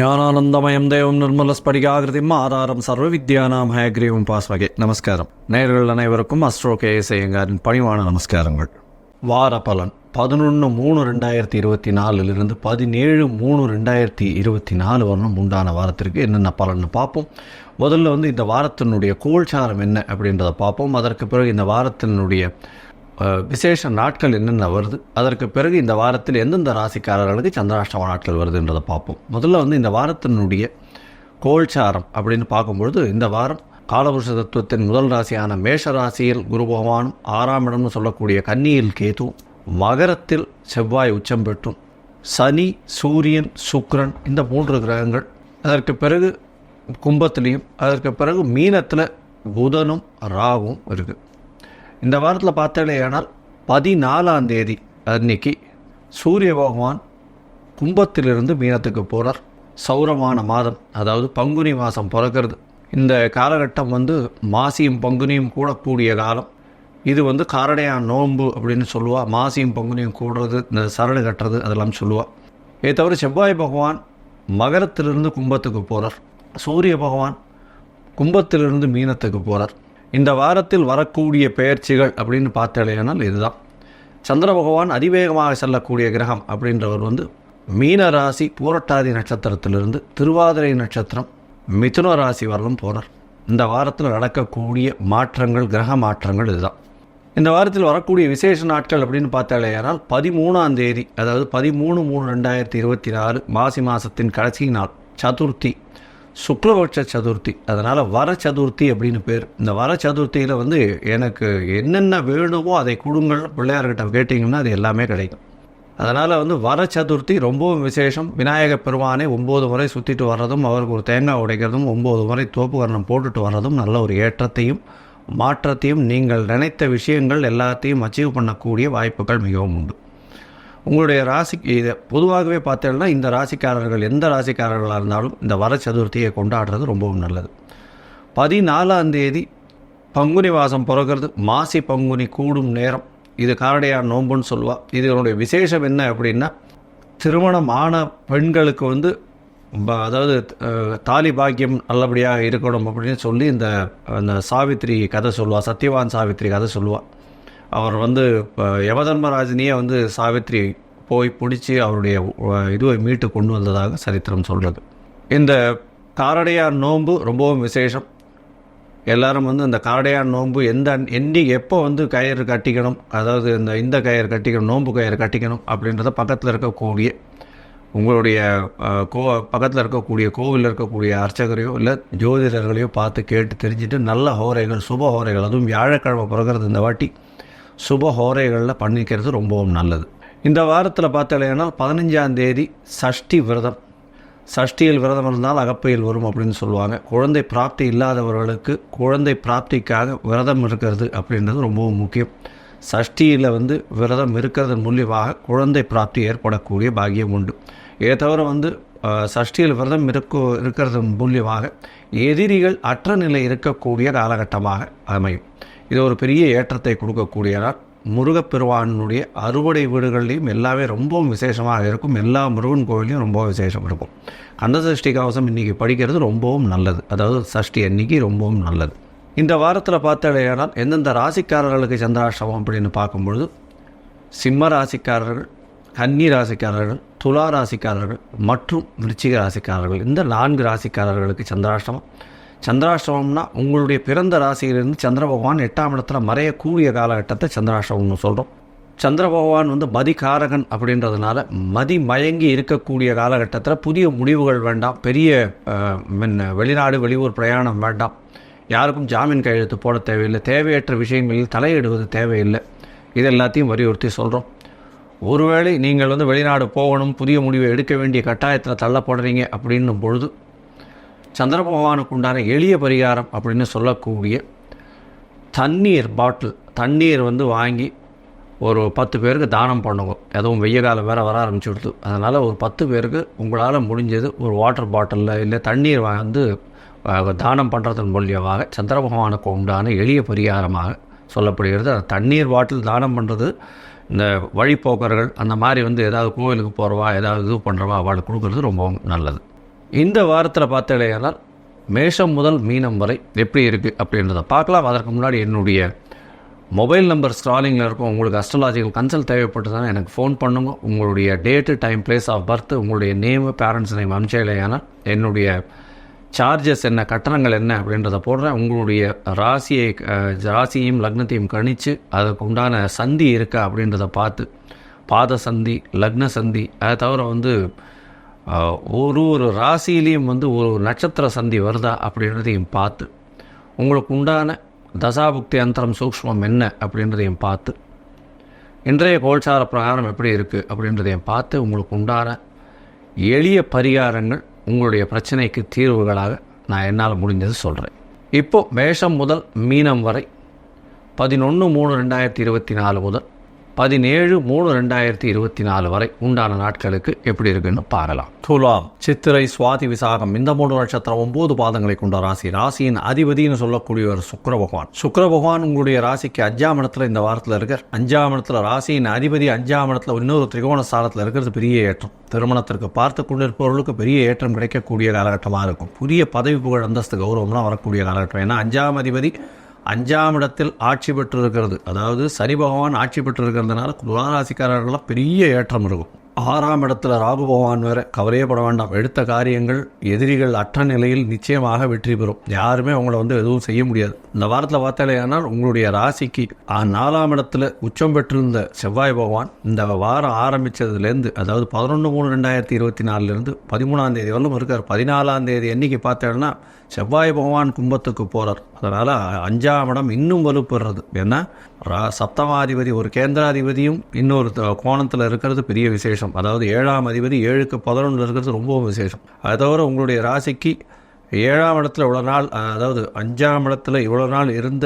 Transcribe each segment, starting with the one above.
ஞானானந்தமயம் தேவம் நிர்மலஸ்படிகாகிருதிம் ஆதாரம் சர்வ வித்யானாம் ஹயக்ரீவம் பாஸ்வகே. நமஸ்காரம். நேயர்கள் அனைவருக்கும் அஸ்ட்ரோ கேஎஸ் ஐயங்காரின் பணிவான நமஸ்காரங்கள். வார பலன் 11/3/2024 17/3/2024 வரணும் உண்டான வாரத்திற்கு என்னென்ன பலன்னு பார்ப்போம். முதல்ல இந்த வாரத்தினுடைய கோல்சாரம் என்ன அப்படின்றத பார்ப்போம். அதற்கு பிறகு இந்த வாரத்தினுடைய விசேஷ நாட்கள் என்னென்ன வருது, அதற்கு பிறகு இந்த வாரத்தில் எந்தெந்த ராசிக்காரர்களுக்கு சந்திராஷ்டம நாட்கள் வருதுன்றதை பார்ப்போம். முதல்ல இந்த வாரத்தினுடைய கோல்சாரம் அப்படின்னு பார்க்கும்பொழுது, இந்த வாரம் காலபுருஷ தத்துவத்தின் முதல் ராசியான மேஷ ராசியில் குரு பகவானும் 6ஆம் இடம்னு சொல்லக்கூடிய கன்னியில் கேது, மகரத்தில் செவ்வாய் உச்சம் பெற்றும், சனி சூரியன் சுக்கிரன் இந்த 3 கிரகங்கள், அதற்கு பிறகு கும்பத்திலையும், அதற்கு பிறகு மீனத்தில் புதனும் ராகும் இருக்குது. இந்த வாரத்தில் பார்த்தாலேயானால் 14ஆம் தேதி அன்னைக்கு சூரிய பகவான் கும்பத்திலிருந்து மீனத்துக்கு போகிறார். சௌரமான மாதம், அதாவது பங்குனி மாதம் பிறக்கிறது. இந்த காலகட்டம் மாசியும் பங்குனியும் கூடக்கூடிய காலம். இது காரடையான் நோன்பு அப்படின்னு சொல்லுவா. மாசியும் பங்குனியும் கூடுறது, இந்த சரடு கட்டுறது அதெல்லாம் சொல்லுவா. இதை தவிர செவ்வாய் பகவான் மகரத்திலிருந்து கும்பத்துக்கு போகிறார். சூரிய பகவான் கும்பத்திலிருந்து மீனத்துக்கு போகிறார். இந்த வாரத்தில் வரக்கூடிய பெயர்ச்சிகள் அப்படின்னு பார்த்தாலேனால் இதுதான். சந்திர பகவான் அதிவேகமாக செல்லக்கூடிய கிரகம் அப்படின்றவர் மீன ராசி பூரட்டாதி நட்சத்திரத்திலிருந்து திருவாதிரை நட்சத்திரம் மிதுன ராசி வரலும் போகிறார். இந்த வாரத்தில் நடக்கக்கூடிய மாற்றங்கள், கிரக மாற்றங்கள் இதுதான். இந்த வாரத்தில் வரக்கூடிய விசேஷ நாட்கள் அப்படின்னு பார்த்தாலேயானால் 13ஆம் தேதி, அதாவது 13/3/2024 மாசி மாதத்தின் கடைசி நாள் சதுர்த்தி, சுக்லபட்ச சதுர்த்தி. அதனால் வர சதுர்த்தி அப்படின்னு பேர். இந்த வர சதுர்த்தியில் எனக்கு என்னென்ன வேணுமோ அதை கொடுங்கள் பிள்ளையார்கிட்ட கேட்டிங்கன்னா அது எல்லாமே கிடைக்கும். அதனால் வர சதுர்த்தி ரொம்பவும் விசேஷம். விநாயகப் பெருமானை 9 முறை சுற்றிட்டு வர்றதும், அவருக்கு ஒரு தேங்காய் உடைக்கிறதும், 9 முறை தோப்பு கரணம் போட்டுட்டு வர்றதும் நல்ல ஒரு ஏற்றத்தையும் மாற்றத்தையும், நீங்கள் நினைத்த விஷயங்கள் எல்லாத்தையும் அச்சீவ் பண்ணக்கூடிய வாய்ப்புகள் மிகவும் உண்டு. உங்களுடைய ராசிக்கு இதை பொதுவாகவே பார்த்தீங்கன்னா இந்த ராசிக்காரர்கள் எந்த ராசிக்காரர்களாக இருந்தாலும் இந்த வர சதுர்த்தியை கொண்டாடுறது ரொம்பவும் நல்லது. 14ஆம் தேதி பங்குனி மாதம் பிறக்கிறது. மாசி பங்குனி கூடும் நேரம். இது காரடையார் நோன்புன்னு சொல்லுவாள். இதனுடைய விசேஷம் என்ன அப்படின்னா, திருமணம் ஆன பெண்களுக்கு அதாவது தாலி பாக்கியம் நல்லபடியாக இருக்கணும் அப்படின்னு சொல்லி இந்த சாவித்திரி கதை சொல்லுவாள். சத்யவான் சாவித்திரி கதை சொல்லுவாள். அவர் யமதர்மராஜினியே சாவித்திரி போய் பிடிச்சி அவருடைய இதுவை மீட்டு கொண்டு வந்ததாக சரித்திரம் சொல்கிறது. இந்த காரடையார் நோன்பு ரொம்பவும் விசேஷம். எல்லாரும் இந்த காரடையார் நோன்பு எப்போ கயிறு கட்டிக்கணும், அதாவது இந்த கயிறு கட்டிக்கணும், நோன்பு கயிறு கட்டிக்கணும் அப்படின்றத பக்கத்தில் இருக்கக்கூடிய உங்களுடைய பக்கத்தில் இருக்கக்கூடிய கோவிலில் இருக்கக்கூடிய அர்ச்சகரையோ இல்லை ஜோதிடர்களையோ பார்த்து கேட்டு தெரிஞ்சுட்டு நல்ல ஹோரைகள், சுப ஹோரைகள், அதுவும் வியாழக்கிழமை பிறகுறது இந்த வாட்டி சுப ஹோரைகளில் பண்ணிக்கிறது ரொம்பவும் நல்லது. இந்த வாரத்தில் பார்த்தாலேனா 15ஆம் தேதி சஷ்டி விரதம். சஷ்டியில் விரதம் இருந்தால் அகப்பையில் வரும் அப்படின்னு சொல்லுவாங்க. குழந்தை பிராப்தி இல்லாதவர்களுக்கு குழந்தை பிராப்திக்காக விரதம் இருக்கிறது அப்படின்றது ரொம்பவும் முக்கியம். சஷ்டியில் விரதம் இருக்கிறதன் மூலியமாக குழந்தை பிராப்தி ஏற்படக்கூடிய பாக்கியம் உண்டு. இதை தவிர சஷ்டியில் விரதம் இருக்கிறதன் மூலியமாக எதிரிகள் அற்ற நிலை இருக்கக்கூடிய காலகட்டமாக அமையும். இது ஒரு பெரிய ஏற்றத்தை கொடுக்கக்கூடியதால் முருகப்பெருமானுடைய அறுவடை வீடுகள்லையும் எல்லாமே ரொம்பவும் விசேஷமாக இருக்கும். எல்லா முருகன் கோவிலையும் ரொம்ப விசேஷம் இருக்கும். கந்தசஷ்டி கவசம் இன்றைக்கி படிக்கிறது ரொம்பவும் நல்லது. அதாவது சஷ்டி அன்றைக்கி ரொம்பவும் நல்லது. இந்த வாரத்தில் பார்த்தாலேயானால் எந்தெந்த ராசிக்காரர்களுக்கு சந்திராஷ்டமம் அப்படின்னு பார்க்கும்பொழுது, சிம்ம ராசிக்காரர்கள், கன்னி ராசிக்காரர்கள், துலா ராசிக்காரர்கள் மற்றும் விருச்சிக ராசிக்காரர்கள், இந்த 4 ராசிக்காரர்களுக்கு சந்திராஷ்டமம். சந்திராஷ்டமம்னா உங்களுடைய பிறந்த ராசியிலிருந்து சந்திர பகவான் 8ஆம் இடத்துல மறையக்கூடிய காலகட்டத்தை சந்திராஷ்டமம்னு சொல்கிறோம். சந்திர பகவான் மதிகாரகன் அப்படின்றதுனால மதி மயங்கி இருக்கக்கூடிய காலகட்டத்தில் புதிய முடிவுகள் வேண்டாம். பெரிய வெளிநாடு வெளியூர் பிரயாணம் வேண்டாம். யாருக்கும் ஜாமீன் கையெழுத்து போட தேவையில்லை. தேவையற்ற விஷயங்களில் தலையிடுவது தேவையில்லை. இது எல்லாத்தையும் வலியுறுத்தி சொல்கிறோம். ஒருவேளை நீங்கள் வெளிநாடு போகணும், புதிய முடிவை எடுக்க வேண்டிய கட்டாயத்தில் தள்ளப்படுறீங்க அப்படின்னும் பொழுது சந்திர பகவானுக்கு உண்டான எளிய பரிகாரம் அப்படின்னு சொல்லக்கூடிய தண்ணீர் பாட்டில், தண்ணீர் வாங்கி ஒரு 10 பேருக்கு தானம் பண்ணுங்க. அதுவும் வெய்ய காலம் வேறு வர ஆரம்பிச்சுடுது. அதனால் ஒரு 10 பேருக்கு உங்களால் முடிஞ்சது ஒரு வாட்டர் பாட்டிலில் இல்லை தண்ணீர் தானம் பண்ணுறதன் மூலியமாக சந்திர பகவானுக்கு உண்டான எளிய பரிகாரமாக சொல்லப்படுகிறது. அந்த தண்ணீர் பாட்டில் தானம் பண்ணுறது இந்த வழிப்போக்கர்கள் அந்த மாதிரி ஏதாவது கோவிலுக்கு போகிறவா, ஏதாவது இது பண்ணுறவா அவளுக்கு கொடுக்குறது ரொம்பவும் நல்லது. இந்த வாரத்தில் பார்த்தீங்கன்னா மேஷம் முதல் மீனம் வரை எப்படி இருக்குது அப்படின்றத பார்க்கலாம். அதற்கு முன்னாடி என்னுடைய மொபைல் நம்பர் ஸ்க்ராலிங்கில் இருக்கும். உங்களுக்கு அஸ்ட்ராலாஜிக்கல் கன்சல்ட் தேவைப்பட்டதுன்னா எனக்கு ஃபோன் பண்ணுங்க. உங்களுடைய date, time, place of birth, உங்களுடைய நேமு, பேரண்ட்ஸ் நேம் அனுப்பிச்சேன்னா என்னுடைய சார்ஜஸ் என்ன, கட்டணங்கள் என்ன அப்படின்றத போடுறேன். உங்களுடைய ராசியையும் லக்னத்தையும் கணித்து அதுக்கு உண்டான சந்தி இருக்கா அப்படின்றத பார்த்து, பாத சந்தி, லக்ன சந்தி, அதை தவிர ஒரு ராசியிலையும் ஒரு நட்சத்திர சந்தி வருதா அப்படின்றதையும் பார்த்து, உங்களுக்கு உண்டான தசாபுக்தி அந்தரம் சூக்ஷ்மம் என்ன அப்படின்றதையும் பார்த்து, இன்றைய கோல்சார பிரகாரம் எப்படி இருக்குது அப்படின்றதையும் பார்த்து, உங்களுக்கு உண்டான எளிய பரிகாரங்கள் உங்களுடைய பிரச்சனைக்கு தீர்வுகளாக நான் என்னால் முடிஞ்சது சொல்கிறேன். இப்போது மேஷம் முதல் மீனம் வரை 11/3/2024 முதல் 17/3/2024 வரை உண்டான நாட்களுக்கு எப்படி இருக்குன்னு பார்க்கலாம். துலாம், சித்திரை, சுவாதி, விசாகம் இந்த 3 நட்சத்திரம் 9 பாதங்களை கொண்ட ராசி. ராசியின் அதிபதினு சொல்லக்கூடியவர் சுக்கிர பகவான். சுக்கிர பகவான் உங்களுடைய ராசிக்கு 5ஆம் இடத்துல இந்த வாரத்தில் இருக்கார். 5ஆம் இடத்துல ராசியின் அதிபதி 5ஆம் இடத்துல இன்னொரு திரிகோண ஸ்தானத்தில் இருக்கிறது பெரிய ஏற்றம். திருமணத்திற்கு பார்த்து கொண்டிருப்பவர்களுக்கு பெரிய ஏற்றம் கிடைக்கக்கூடிய காலகட்டமாக இருக்கும். புதிய பதவி, புகழ், அந்தஸ்து, கௌரவம்லாம் வரக்கூடிய காலகட்டம். ஏன்னா 5ஆம் அதிபதி 5ஆம் இடத்தில் ஆட்சி பெற்று இருக்கிறது. அதாவது சனி பகவான் ஆட்சி பெற்று இருக்கிறதுனால துளாராசிக்காரர்களாம் பெரிய ஏற்றம் இருக்கும். 6ஆம் இடத்துல ராகு பகவான் வேற, கவலையே பட வேண்டாம். எடுத்த காரியங்கள் எதிரிகள் அற்ற நிலையில் நிச்சயமாக வெற்றி பெறும். யாருமே அவங்கள எதுவும் செய்ய முடியாது. இந்த வாரத்தில் பார்த்தாலேயானால் உங்களுடைய ராசிக்கு 4ஆம் இடத்துல உச்சம் பெற்றிருந்த செவ்வாய் பகவான் இந்த வாரம் ஆரம்பித்ததுலேருந்து, அதாவது 11/3/2024 13ஆம் தேதி வரலும் இருக்கார். 14ஆம் தேதி அன்னைக்கு பார்த்தேன்னா செவ்வாய் பகவான் கும்பத்துக்கு போகிறார். அதனால் 5ஆம் இடம் இன்னும் வலுப்படுறது. ஏன்னா சப்தமாதிபதி ஒரு கேந்திராதிபதியும் இன்னொரு கோணத்தில் இருக்கிறது பெரிய விசேஷம். அதாவது 7ஆம் அதிபதி 7க்கு 11 இருக்கிறது ரொம்பவும் விசேஷம். அதை தவிர உங்களுடைய ராசிக்கு 7ஆம் இடத்துல இவ்வளோ நாள், அதாவது 5ஆம் இடத்துல இவ்வளோ நாள் இருந்த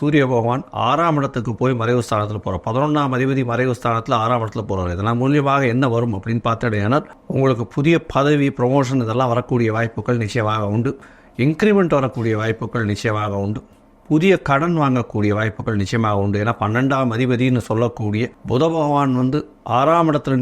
சூரிய பகவான் 6ஆம் இடத்துக்கு போய் மறைவு ஸ்தானத்தில் போகிறார். 11ஆம் அதிபதி மறைவு ஸ்தானத்தில் 6ஆம் இடத்துல போகிறார். இதெல்லாம் மூலியமாக என்ன வரும் அப்படின்னு பார்த்தீங்கன்னா உங்களுக்கு புதிய பதவி, ப்ரொமோஷன் இதெல்லாம் வரக்கூடிய வாய்ப்புகள் நிச்சயமாக உண்டு. இன்க்ரிமெண்ட் வரக்கூடிய வாய்ப்புகள் நிச்சயமாக உண்டு. புதிய கடன் வாங்கக்கூடிய வாய்ப்புகள் நிச்சயமாக உண்டு. ஏன்னா 12ஆம் அதிபதினு சொல்லக்கூடிய புத பகவான் 6ஆம் இடத்துல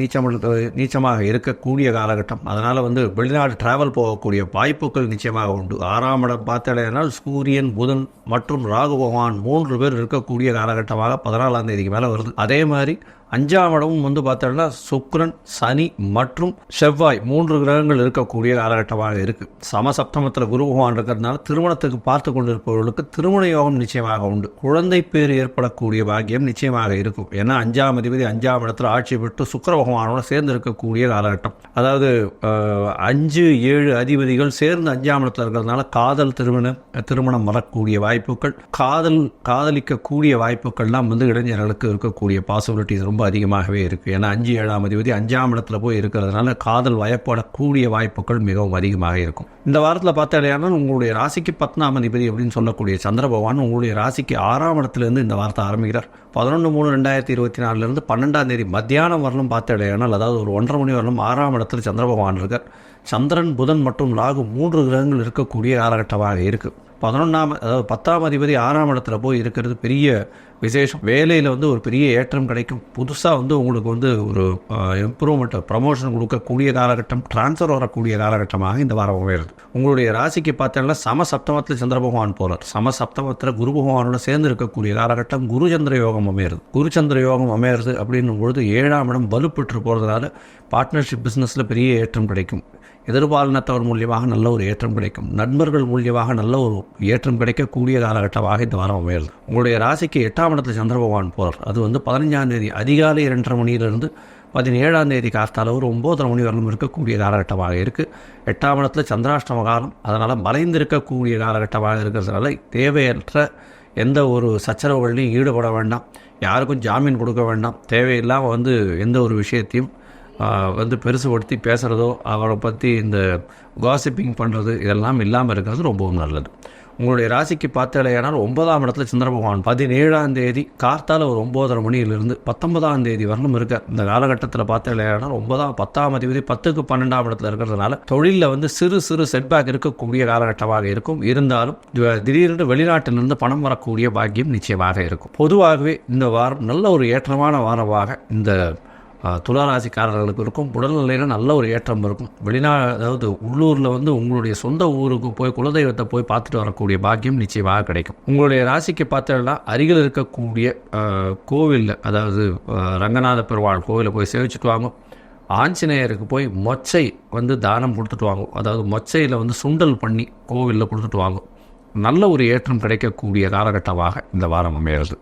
நீச்சமாக இருக்கக்கூடிய காலகட்டம். அதனால் வெளிநாடு டிராவல் போகக்கூடிய வாய்ப்புகள் நிச்சயமாக உண்டு. 6ஆம் இடம் பார்த்தாலேனால் சூரியன், புதன் மற்றும் ராகு பகவான் 3 பேர் இருக்கக்கூடிய காலகட்டமாக 14ஆம் தேதிக்கு மேலே வருது. அதே மாதிரி 5ஆம் இடமும் பார்த்தோம்னா சுக்கிரன், சனி மற்றும் செவ்வாய் 3 கிரகங்கள் இருக்கக்கூடிய காலகட்டமாக இருக்குது. சமசப்தமத்தில் குரு பகவான் இருக்கிறதுனால திருமணத்துக்கு பார்த்து கொண்டிருப்பவர்களுக்கு திருமண யோகம் நிச்சயமாக உண்டு. குழந்தை பேர் ஏற்படக்கூடிய பாக்கியம் நிச்சயமாக இருக்கும். ஏன்னா 5ஆம் அதிபதி 5ஆம் இடத்துல ஆட்சி பெற்று சுக்கிர பகவானோட சேர்ந்து இருக்கக்கூடிய காலகட்டம். அதாவது 5, 7 அதிபதிகள் சேர்ந்து 5ஆம் இடத்துல இருக்கிறதுனால காதல் திருமணம் வரக்கூடிய வாய்ப்புகள், காதலிக்கக்கூடிய வாய்ப்புகள்லாம் இளைஞர்களுக்கு இருக்கக்கூடிய பாசிபிலிட்டிஸ் ரொம்ப அதிகமாகவே இருக்குது. ஏன்னா 5, 7ஆம் அதிபதி 5ஆம் இடத்துல போய் இருக்கிறதுனால காதல் வயப்படக்கூடிய வாய்ப்புகள் மிகவும் அதிகமாக இருக்கும். இந்த வாரத்தில் பார்த்தாலேனா உங்களுடைய ராசிக்கு 10ஆம் அதிபதி அப்படின்னு சொல்லக்கூடிய சந்திர பகவான் உங்களுடைய ராசிக்கு 6ஆம் இடத்துலேருந்து இந்த வாரத்தை ஆரம்பிக்கிறார். 11/3/2024 12ஆம் தேதி மத்தியானம் வரலும் பார்த்தாலேனால், அதாவது ஒரு 1:30 மணி வரலும் 6ஆம் இடத்துல சந்திர பகவான் இருக்கார். சந்திரன், புதன் மற்றும் ராகு 3 கிரகங்கள் இருக்கக்கூடிய காலகட்டமாக இருக்குது. 10ஆம் அதிபதி 6ஆம் இடத்துல போய் இருக்கிறது பெரிய விசேஷம். வேலையில் ஒரு பெரிய ஏற்றம் கிடைக்கும். புதுசாக உங்களுக்கு ஒரு இம்ப்ரூவ்மெண்ட், ப்ரமோஷன் கொடுக்கக்கூடிய காலகட்டம், டிரான்ஸ்ஃபர் வரக்கூடிய காலகட்டமாக இந்த வாரம் அமைகிறது. உங்களுடைய ராசிக்கு பார்த்தோம்னா சமசப்தமத்தில் சந்திர பகவான் போகிறார். சமசப்தமத்தில் குரு பகவானோட சேர்ந்து இருக்கக்கூடிய காலகட்டம் குரு சந்திர யோகம் அமையிறது. குரு சந்திர யோகம் அமையிறது அப்படின்னும் பொழுது 7ஆம் இடம் வலுப்பெற்று போகிறதுனால பார்ட்னர்ஷிப் பிஸ்னஸில் பெரிய ஏற்றம் கிடைக்கும். எதிர்பாலினத்தவர் மூலியமாக நல்ல ஒரு ஏற்றம் கிடைக்கும். நண்பர்கள் மூலியமாக நல்ல ஒரு ஏற்றம் கிடைக்கக்கூடிய காலகட்டமாக இந்த வாரம் அமையிறது. உங்களுடைய ராசிக்கு 8ஆம் இடத்துல சந்திர பகவான் போகிறார். அது 15ஆம் தேதி அதிகாலை 2:30 மணியிலிருந்து 17ஆம் தேதி காத்தால ஒரு 9:30 மணி வரலும் இருக்கக்கூடிய காலகட்டமாக இருக்குது. 8ஆம் இடத்துல சந்திராஷ்டம காலம். அதனால் மறைந்திருக்கக்கூடிய காலகட்டமாக இருக்கிறதுனால தேவையற்ற எந்த ஒரு சச்சரவுகளையும் ஈடுபட வேண்டாம். யாருக்கும் ஜாமீன் கொடுக்க வேண்டாம். தேவையில்லாமல் எந்த ஒரு விஷயத்தையும் பெருசுபடுத்தி பேசுகிறதோ, அவரை பற்றி இந்த காசிப்பிங் பண்ணுறது இதெல்லாம் இல்லாமல் இருக்கிறது ரொம்பவும் நல்லது. உங்களுடைய ராசிக்கு பார்த்தாலேயானால் 9ஆம் இடத்துல சந்திர பகவான் 17ஆம் தேதி கார்த்தால ஒரு 9:30 மணியிலிருந்து 19ஆம் தேதி வரலும் இருக்கார். இந்த காலகட்டத்தில் பார்த்தாலேயானால் 10ஆம் அதிபதி 10க்கு 12ஆம் இடத்துல இருக்கிறதுனால தொழிலில் சிறு சிறு செட்பேக் இருக்கக்கூடிய காலகட்டமாக இருக்கும். இருந்தாலும் திடீரென்று வெளிநாட்டிலிருந்து பணம் வரக்கூடிய பாக்கியம் நிச்சயமாக இருக்கும். பொதுவாகவே இந்த வாரம் நல்ல ஒரு ஏற்றமான வாரமாக இந்த துளாராசிக்காரர்களுக்கு இருக்கும். உடல்நிலையில் நல்ல ஒரு ஏற்றம் இருக்கும். அதாவது உள்ளூரில் வந்து உங்களுடைய சொந்த ஊருக்கு போய் குலதெய்வத்தை போய் பார்த்துட்டு வரக்கூடிய பாக்கியம் நிச்சயமாக கிடைக்கும். உங்களுடைய ராசிக்கு பார்த்தோம்னா அருகில் இருக்கக்கூடிய கோவிலில், அதாவது ரங்கநாத பெருமாள் கோவிலில் போய் சேவிச்சுட்டு வாங்க. ஆஞ்சநேயருக்கு போய் மொச்சை வந்து தானம் கொடுத்துட்டு வாங்க. அதாவது மொச்சையில் வந்து சுண்டல் பண்ணி கோவிலில் கொடுத்துட்டு வாங்க. நல்ல ஒரு ஏற்றம் கிடைக்கக்கூடிய காலகட்டமாக இந்த வாரம் அமைகிறது.